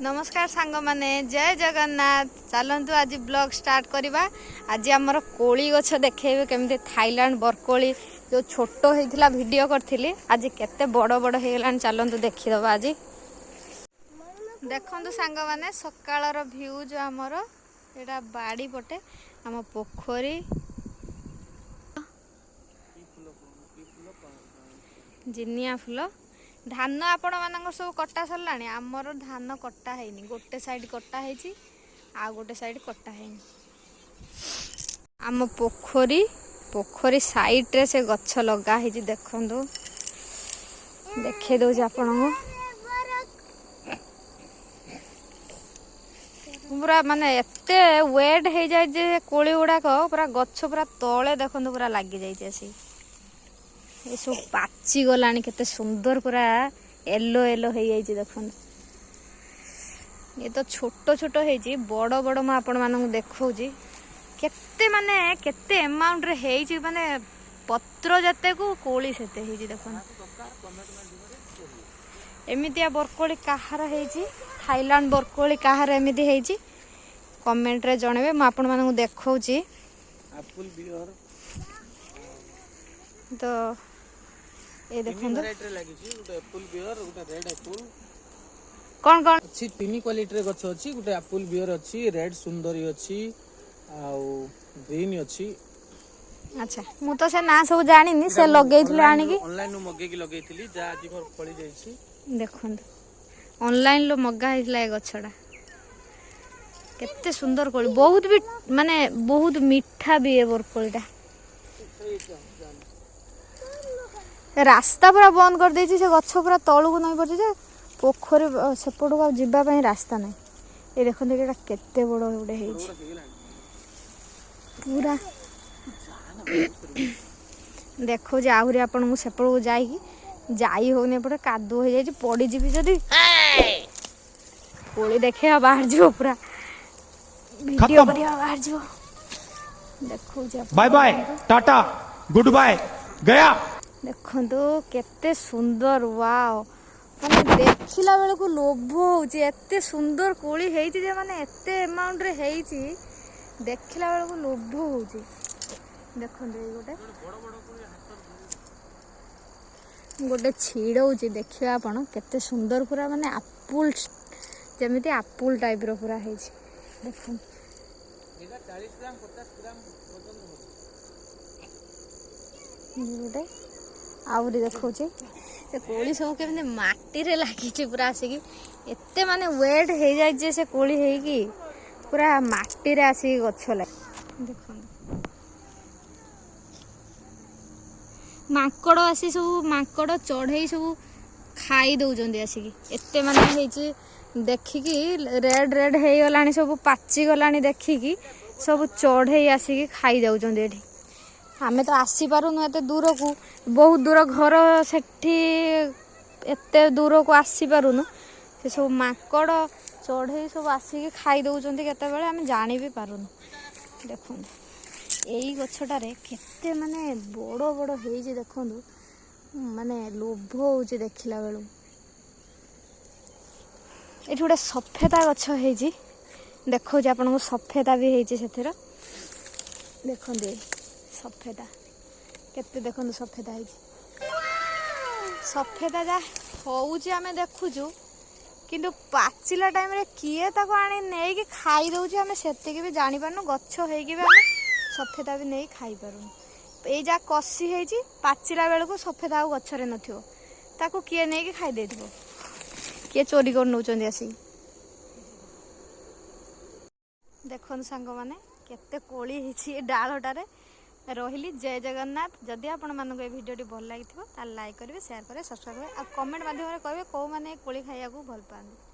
नमस्कार सांग माने जय जगन्नाथ। चलतु आज ब्लॉग स्टार्ट करवा। आज आमर कोली गछ देखेबे केमती थाईलैंड बरकोली जो छोट होता वीडियो करी आज केते बड़ बड़ हो गला। चलतु देखीदबा। आज देखु सांग माने सकाळर व्यू जो आमर एटा बाड़ी पटे आम पोखरी जिनिया फूल धान आपण मान सब कटा सरला। आमर धान कटा है गोटे साइड कटा है आ गोटे साइड कटा है। आम पोखरी पोखरी साइड रे से गछ लगा है देखु देखे दो आपण पूरा माने एते वेट हो जाए जे कोली गुड़ाक पूरा गछ पूरा तले देखु पूरा लगी जाइए। ये सब पाची गला केते सुंदर पूरा येलो येलो हो जाइए देखो। ये तो छोट छोट है बड़ बड़ मैं आपण मानक देखौजी केते माने केते अमाउंट रे है माने पत्र जते को कोली सेते है देखो। एमितिया बरकोली कहार है थाईलैंड बरकोली कहार एमिति है कमेंट रे जणेबे। मैं आपण मानक देखौजी तो ये देखो कौन कौन अच्छी तीन क्वालिटी रे गछ अछि। गुटे एप्पल बियर अछि, रेड सुंदरी अछि आ ग्रीन अछि। अच्छा मु तो से ना सब जानिनी से लगेइथिले आनी की ऑनलाइन नु मगे की लगेइथिली जा आज मोर फळी जाईछि। देखो ऑनलाइन लो मगा हिला ए गछडा केते सुंदर कोली बहुत भी माने बहुत मीठा भी है बरकोलीटा। रास्ता पूरा बंद कर देछि से गछ पूरा तळु को नहीं पड़छि जे पोखरी सेपड़ को जीवा पई रास्ता नहीं। ये देखो देखा केते बड़ उडे हे पूरा देखो जे आहुरी आपन को सेपड़ को जाई होने पड़े कादो हो जाई पड़ी जीवी जदी कोली देखे बाहर जो पूरा वीडियो करिया बाहर जो देखो जे bye bye tata goodbye गया। देखो केते सुंदर वाओ माने देखिला बेले को लोभ होउची एते सुंदर कोली हेइची जे माने एते अमाउंट रे हेइची देखिला बेले को लोभ होउची। देखो ए गोटे छिड़ौची देखियो आपण केते सुंदर पूरा माने एप्पल जेमिति एप्पल टाइप रो पूरा हेइची। देखो एटा 40 ग्राम 50 ग्राम वजन हो गोटे आउरी देखो कोली सब के माटी रे लगी पूरा आसिकी एते माने वेट हो जाए से कोली है पूरा माटी रे आसिकी गछ लगे। देखो माकड़ आसी सब माकड़ चढ़ई सब खाई दौरान आसिकी एते माने है देखिकी रेड रेड हो गलानी सब पाची गलानी देखिकी सब चढ़ई आसिकी खाई जाउछन एठी। आमे तो आसी पारुनु एते दूर को बहुत दूर घर सेठी एते दूर को आसी पारुनु से सब माकड़ चढ़ई सब आसिकी खाई दउचंती केते बेले आमे जानि भी पारुनु। देखंतु एई गछटारे केते माने बड़ बड़ हेई देखंतु माने लोभ होउची देखिला बेलु। एठी गोटे सफेदा गछ हेई देखौ जे आपन को सफेदा भी हेई सेथिर देखंतु सफेदा केते देखो सफेदा है सफेदा जा होउची आमे देखुचु किंतु पाचिला टाइम रे किए ताको आनी नै कि खाई दउची आमे सेते के भी जानि पारनु गच्छ हेई कि आमे सफेदा भी नै खाई पारुनु। ए जा कसी हेची पाचिला बेल को सफेदा आ गछ रे नथिवो ताको किए नै कि खाई देथिवो किए चोरी कर नउचंदी आसी। देखन सांग माने केते कोली हेची डाळटारे रही। जय जगन्नाथ। जदि आपण मानक ए वीडियो भल लगी लाइक करेंगे शेयर करेंगे सब्सक्राइब करेंगे कमेंट माध्यम करेंगे कौ मैंने कोली खाइया भल पाते।